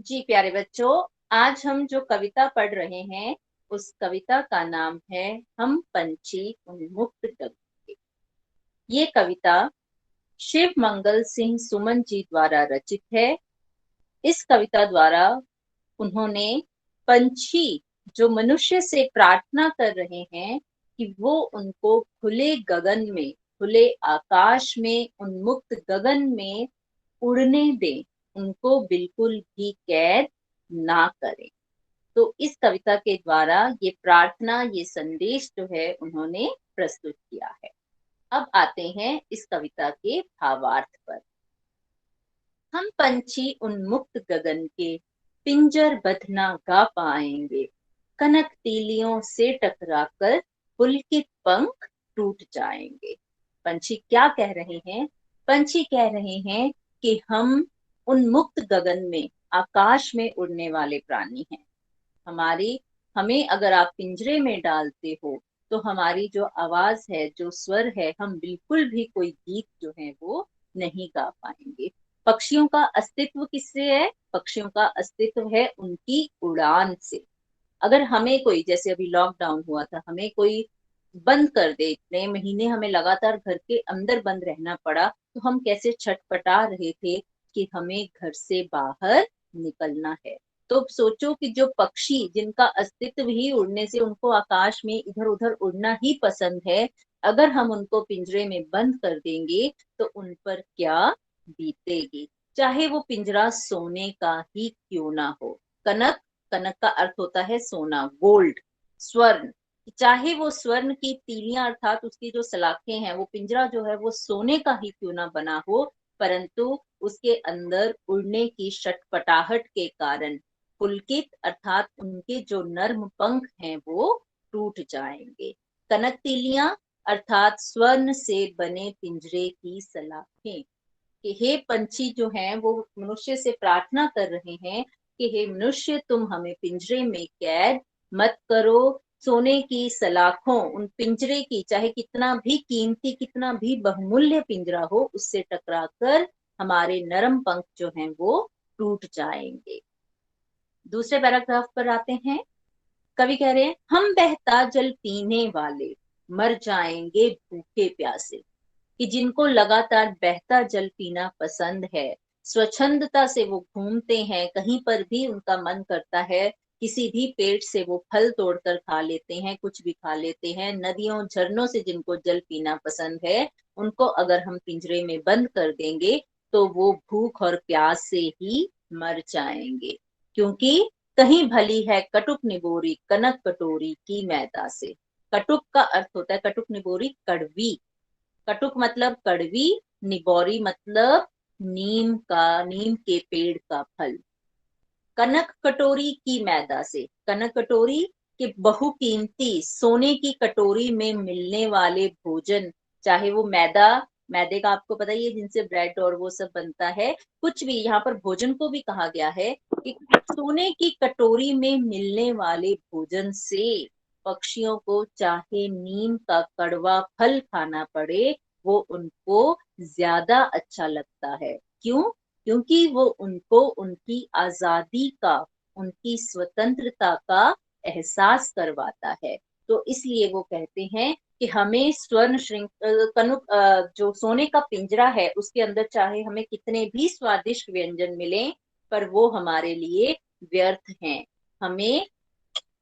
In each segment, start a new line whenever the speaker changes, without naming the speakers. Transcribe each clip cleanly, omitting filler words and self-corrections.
जी प्यारे बच्चों, आज हम जो कविता पढ़ रहे हैं उस कविता का नाम है हम पंछी उन्मुक्त गगन। ये कविता शिव मंगल सिंह सुमन जी द्वारा रचित है। इस कविता द्वारा उन्होंने पंछी जो मनुष्य से प्रार्थना कर रहे हैं कि वो उनको खुले गगन में, खुले आकाश में, उन्मुक्त गगन में उड़ने दें, उनको बिल्कुल भी कैद ना करें। तो इस कविता के द्वारा ये प्रार्थना, ये संदेश जो है उन्होंने प्रस्तुत किया है। अब आते हैं इस कविता के भावार्थ पर। हम पंछी उन्मुक्त गगन के पिंजर बंध ना गा पाएंगे, कनक तीलियों से टकराकर पुलकित पंख टूट जाएंगे। पंछी क्या कह रहे हैं? पंछी कह रहे हैं कि हम उन्मुक्त गगन में, आकाश में उड़ने वाले प्राणी हैं। हमारी हमें अगर आप पिंजरे में डालते हो तो हमारी जो आवाज है, जो स्वर है, हम बिल्कुल भी कोई गीत जो है वो नहीं गा पाएंगे। पक्षियों का अस्तित्व किससे है? पक्षियों का अस्तित्व है उनकी उड़ान से। अगर हमें कोई, जैसे अभी लॉकडाउन हुआ था, हमें कोई बंद कर दे, इतने महीने हमें लगातार घर के अंदर बंद रहना पड़ा, तो हम कैसे छटपटा रहे थे कि हमें घर से बाहर निकलना है। तो सोचो कि जो पक्षी जिनका अस्तित्व ही उड़ने से, उनको आकाश में इधर उधर उड़ना ही पसंद है, अगर हम उनको पिंजरे में बंद कर देंगे तो उन पर क्या बीतेगी। चाहे वो पिंजरा सोने का ही क्यों ना हो। कनक, कनक का अर्थ होता है सोना, गोल्ड, स्वर्ण। चाहे वो स्वर्ण की तीलियां अर्थात उसकी जो सलाखें हैं, वो पिंजरा जो है वो सोने का ही क्यों ना बना हो, परंतु उसके अंदर उड़ने की छटपटाहट के कारण पुलकित अर्थात उनके जो नर्म पंख हैं वो टूट जाएंगे। कनक तीलियां अर्थात स्वर्ण से बने पिंजरे की सलाखें। कि हे पंछी जो हैं वो मनुष्य से प्रार्थना कर रहे हैं कि हे मनुष्य, तुम हमें पिंजरे में कैद मत करो। सोने की सलाखों, उन पिंजरे की, चाहे कितना भी कीमती, कितना भी बहुमूल्य पिंजरा हो, उससे टकराकर हमारे नरम पंख जो हैं वो टूट जाएंगे। दूसरे पैराग्राफ पर आते हैं। कवि कह रहे हैं हम बहता जल पीने वाले मर जाएंगे भूखे प्यासे। कि जिनको लगातार बहता जल पीना पसंद है, स्वच्छंदता से वो घूमते हैं, कहीं पर भी उनका मन करता है, किसी भी पेड़ से वो फल तोड़कर खा लेते हैं, कुछ भी खा लेते हैं। नदियों झरनों से जिनको जल पीना पसंद है, उनको अगर हम पिंजरे में बंद कर देंगे तो वो भूख और प्यास से ही मर जाएंगे। क्योंकि कहीं भली है कटुक निबोरी कनक कटोरी की मैदा से। कटुक का अर्थ होता है, कटुक निबोरी कड़वी, कटुक मतलब कड़वी, निबोरी मतलब नीम का, नीम के पेड़ का फल। कनक कटोरी की मैदा से, कनक कटोरी के बहुकीमती सोने की कटोरी में मिलने वाले भोजन, चाहे वो मैदा, मैदे का आपको पता ही है जिनसे ब्रेड और वो सब बनता है, कुछ भी यहाँ पर भोजन को भी कहा गया है कि सोने की कटोरी में मिलने वाले भोजन से पक्षियों को चाहे नीम का कड़वा फल खाना पड़े, वो उनको ज्यादा अच्छा लगता है। क्यों? क्योंकि वो उनको उनकी आजादी का, उनकी स्वतंत्रता का एहसास करवाता है। तो इसलिए वो कहते हैं कि हमें स्वर्ण कनुक, जो सोने का पिंजरा है उसके अंदर चाहे हमें कितने भी स्वादिष्ट व्यंजन मिले, पर वो हमारे लिए व्यर्थ हैं। हमें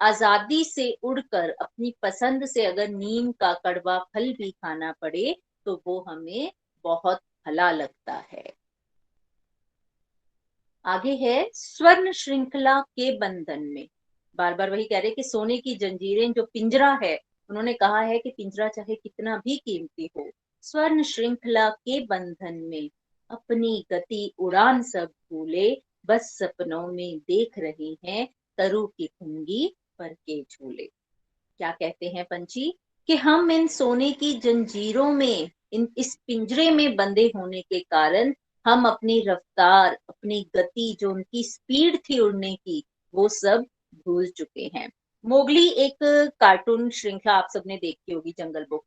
आजादी से उड़कर अपनी पसंद से अगर नीम का कड़वा फल भी खाना पड़े तो वो हमें बहुत भला लगता है। आगे है स्वर्ण श्रृंखला के बंधन में। बार बार वही कह रहे कि सोने की जंजीरें, जो पिंजरा है, उन्होंने कहा है कि पिंजरा चाहे कितना भी कीमती हो, स्वर्ण श्रृंखला के बंधन में अपनी गति उड़ान सब भूले, बस सपनों में देख रहे हैं तरु की पुंगी पर के झूले। क्या कहते हैं पंछी? कि हम इन सोने की जंजीरों में, इन इस पिंजरे में बंधे होने के कारण हम अपनी रफ्तार, अपनी गति, जो उनकी स्पीड थी उड़ने की, वो सब भूल चुके हैं। मोगली एक कार्टून श्रृंखला आप सबने देखी होगी, जंगल बुक।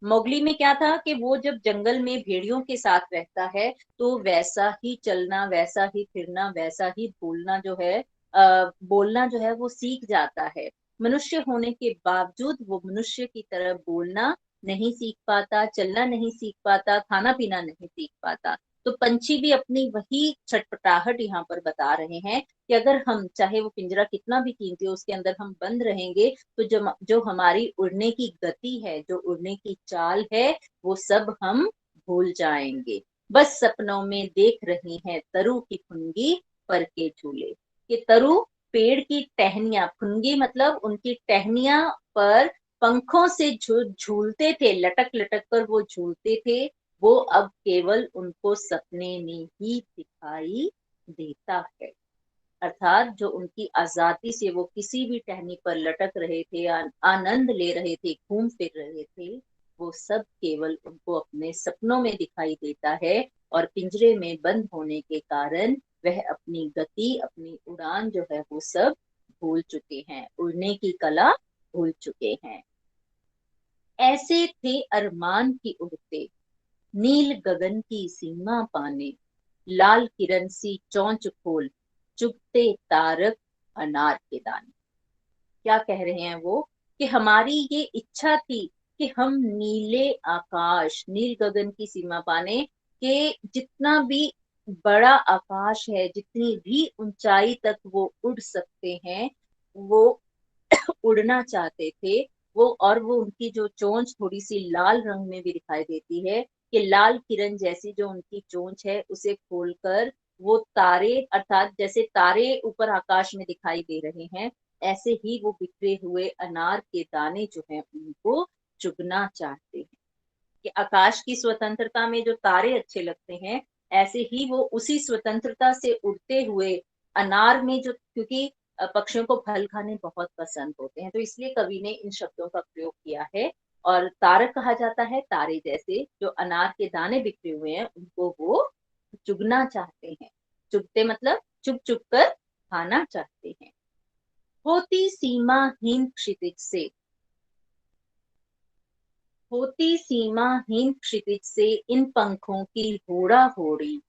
मोगली में क्या था कि वो जब जंगल में भेड़ियों के साथ रहता है तो वैसा ही चलना, वैसा ही फिरना, वैसा ही बोलना जो है, बोलना जो है वो सीख जाता है। मनुष्य होने के बावजूद वो मनुष्य की तरह बोलना नहीं सीख पाता, चलना नहीं सीख पाता, खाना पीना नहीं सीख पाता। तो पंछी भी अपनी वही छटपटाहट यहाँ पर बता रहे हैं कि अगर हम, चाहे वो पिंजरा कितना भी कीमती हो, उसके अंदर हम बंद रहेंगे तो जो जो हमारी उड़ने की गति है, जो उड़ने की चाल है, वो सब हम भूल जाएंगे। बस सपनों में देख रही हैं तरु की फुनगी पर के झूले। कि तरु पेड़ की टहनियां, फुनगी मतलब उनकी टहनियां पर पंखों से झूलते थे, लटक लटक कर वो झूलते थे, वो अब केवल उनको सपने में ही दिखाई देता है। अर्थात जो उनकी आजादी से वो किसी भी टहनी पर लटक रहे थे, आनंद ले रहे थे, घूम फिर रहे थे, वो सब केवल उनको अपने सपनों में दिखाई देता है। और पिंजरे में बंद होने के कारण वह अपनी गति, अपनी उड़ान जो है वो सब भूल चुके हैं, उड़ने की कला भूल चुके हैं। ऐसे थे अरमान की उड़ते, नील गगन की सीमा पाने, लाल किरण सी चोंच खोल, चुगते तारक अनार के दाने। क्या कह रहे हैं वो? कि हमारी ये इच्छा थी कि हम नीले आकाश, नील गगन की सीमा पाने, के जितना भी बड़ा आकाश है, जितनी भी ऊंचाई तक वो उड़ सकते हैं, वो उड़ना चाहते थे। वो, और वो उनकी जो चोंच थोड़ी सी लाल रंग में भी दिखाई देती है, कि लाल किरण जैसी जो उनकी चोंच है उसे खोलकर वो तारे, अर्थात जैसे तारे ऊपर आकाश में दिखाई दे रहे हैं, ऐसे ही वो बिखरे हुए अनार के दाने जो हैं उनको चुगना चाहते हैं। कि आकाश की स्वतंत्रता में जो तारे अच्छे लगते हैं, ऐसे ही वो उसी स्वतंत्रता से उड़ते हुए अनार में जो, क्योंकि पक्षियों को फल खाने बहुत पसंद होते हैं, तो इसलिए कवि ने इन शब्दों का प्रयोग किया है। और तारक कहा जाता है तारे जैसे जो अनार के दाने बिखरे हुए हैं उनको वो चुगना चाहते हैं। चुगते मतलब चुग चुग कर खाना चाहते हैं। होती सीमाहीन क्षितिज से, होती सीमाहीन क्षितिज से इन पंखों की होड़ा होड़ी,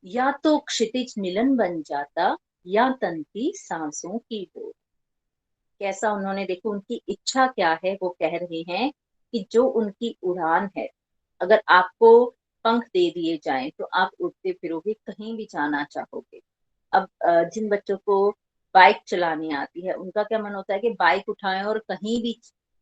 या तो क्षितिज मिलन बन जाता, या तनती सांसों की डोर। कैसा उन्होंने, देखो उनकी इच्छा क्या है, वो कह रहे हैं कि जो उनकी उड़ान है, अगर आपको पंख दे दिए जाएं तो आप उड़ते फिरोगे, कहीं भी जाना चाहोगे। अब जिन बच्चों को बाइक चलानी आती है उनका क्या मन होता है कि बाइक उठाएं और कहीं भी,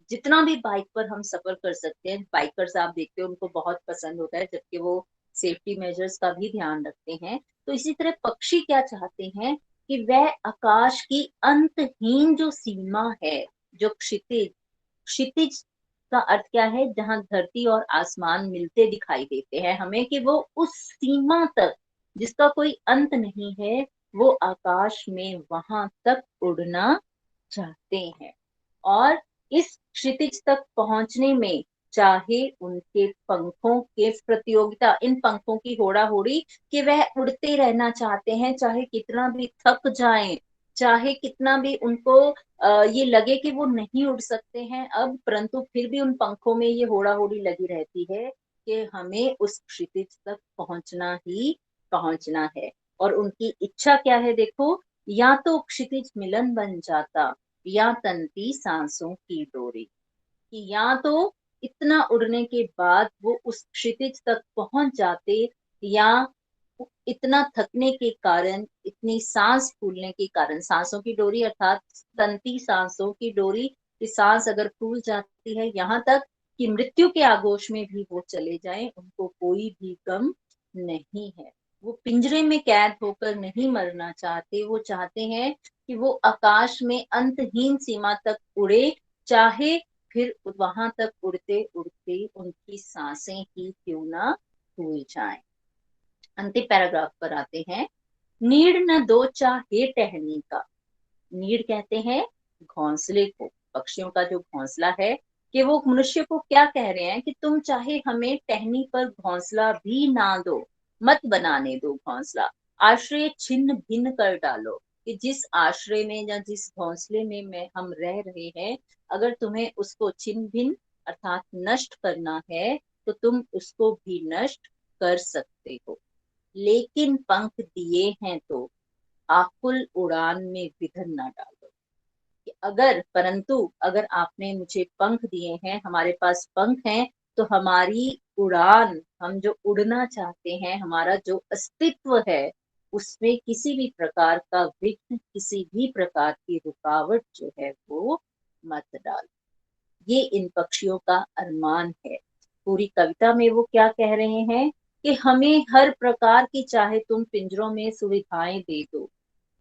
जितना भी बाइक पर हम सफर कर सकते हैं, बाइकर्स आप देखते हो उनको बहुत पसंद होता है, जबकि वो सेफ्टी मेजर्स का भी ध्यान रखते हैं। तो इसी तरह पक्षी क्या चाहते हैं कि वह आकाश की अंतहीन जो सीमा है, जो क्षितिज, क्षितिज का अर्थ क्या है, जहां धरती और आसमान मिलते दिखाई देते हैं हमें, कि वो उस सीमा तक जिसका कोई अंत नहीं है, वो आकाश में वहां तक उड़ना चाहते हैं। और इस क्षितिज तक पहुंचने में, चाहे उनके पंखों के प्रतियोगिता, इन पंखों की होड़ा होड़ी, कि वह उड़ते रहना चाहते हैं, चाहे कितना भी थक जाएं, चाहे कितना भी उनको ये लगे कि वो नहीं उड़ सकते हैं अब, परंतु फिर भी उन पंखों में ये होड़ा होड़ी लगी रहती है कि हमें उस क्षितिज तक पहुंचना ही पहुंचना है। और उनकी इच्छा क्या है देखो, या तो क्षितिज मिलन बन जाता, या तनती सांसों की डोरी। कि या तो इतना उड़ने के बाद वो उस क्षितिज तक पहुंच जाते, या इतना थकने के कारण, इतनी सांस फूलने के कारण, सांसों की डोरी अर्थात तंती सांसों की डोरी, की सांस अगर फूल जाती है यहाँ तक कि मृत्यु के आगोश में भी वो चले जाएं, उनको कोई भी गम नहीं है। वो पिंजरे में कैद होकर नहीं मरना चाहते, वो चाहते हैं कि वो आकाश में अंतहीन सीमा तक उड़े, चाहे फिर वहां तक उड़ते उड़ते उनकी सांसें ही क्यों ना भूल जाएं। अंतिम पैराग्राफ पर आते हैं। नीड़ न दो चाहे टहनी का, नीड़ कहते हैं घोंसले को, पक्षियों का जो घोंसला है, कि वो मनुष्य को क्या कह रहे हैं कि तुम चाहे हमें टहनी पर घोंसला भी ना दो, मत बनाने दो घोंसला, आश्रय छिन्न भिन्न कर डालो। कि जिस आश्रय में या जिस घोंसले में हम रह रहे हैं, अगर तुम्हें उसको छिन्न भिन्न अर्थात नष्ट करना है तो तुम उसको भी नष्ट कर सकते हो, लेकिन पंख दिए हैं तो आकुल उड़ान में विघ्न ना डालो। कि अगर आपने मुझे पंख दिए हैं, हमारे पास पंख हैं, तो हमारी उड़ान, हम जो उड़ना चाहते हैं, हमारा जो अस्तित्व है, उसमें किसी भी प्रकार का विघ्न, किसी भी प्रकार की रुकावट जो है वो मत डालो। ये इन पक्षियों का अरमान है। पूरी कविता में वो क्या कह रहे हैं कि हमें हर प्रकार की, चाहे तुम पिंजरों में सुविधाएं दे दो,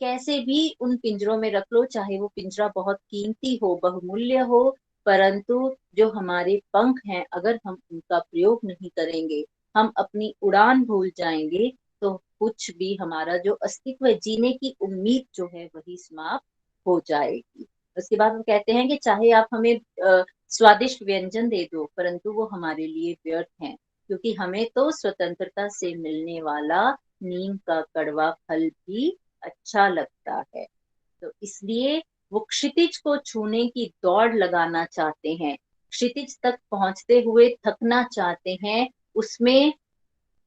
कैसे भी उन पिंजरों में रख लो, चाहे वो पिंजरा बहुत कीमती हो, बहुमूल्य हो, परंतु जो हमारे पंख हैं, अगर हम उनका प्रयोग नहीं करेंगे, हम अपनी उड़ान भूल जाएंगे, तो कुछ भी, हमारा जो अस्तित्व है, जीने की उम्मीद जो है, वही समाप्त हो जाएगी। उसके बाद वो कहते हैं कि चाहे आप हमें स्वादिष्ट व्यंजन दे दो, परंतु वो हमारे लिए व्यर्थ हैं, क्योंकि हमें तो स्वतंत्रता से मिलने वाला नीम का कड़वा फल भी अच्छा लगता है। तो इसलिए वो क्षितिज को छूने की दौड़ लगाना चाहते हैं, क्षितिज तक पहुंचते हुए थकना चाहते हैं, उसमें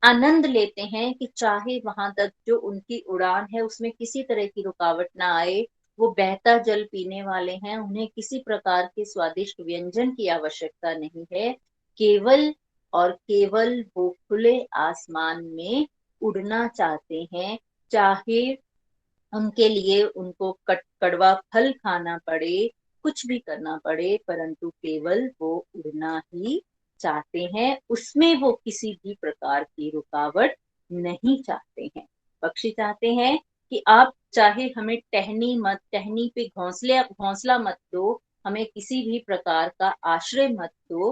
आनंद लेते हैं कि चाहे वहां तक जो उनकी उड़ान है उसमें किसी तरह की रुकावट ना आए। वो बहता जल पीने वाले हैं, उन्हें किसी प्रकार के स्वादिष्ट व्यंजन की आवश्यकता नहीं है, केवल और केवल वो खुले आसमान में उड़ना चाहते हैं। चाहे उनके लिए उनको कड़वा फल खाना पड़े, कुछ भी करना पड़े, परंतु केवल वो उड़ना ही चाहते हैं, उसमें वो किसी भी प्रकार की रुकावट नहीं चाहते हैं। पक्षी चाहते हैं कि आप चाहे हमें टहनी पे घोंसला मत दो, हमें किसी भी प्रकार का आश्रय मत दो,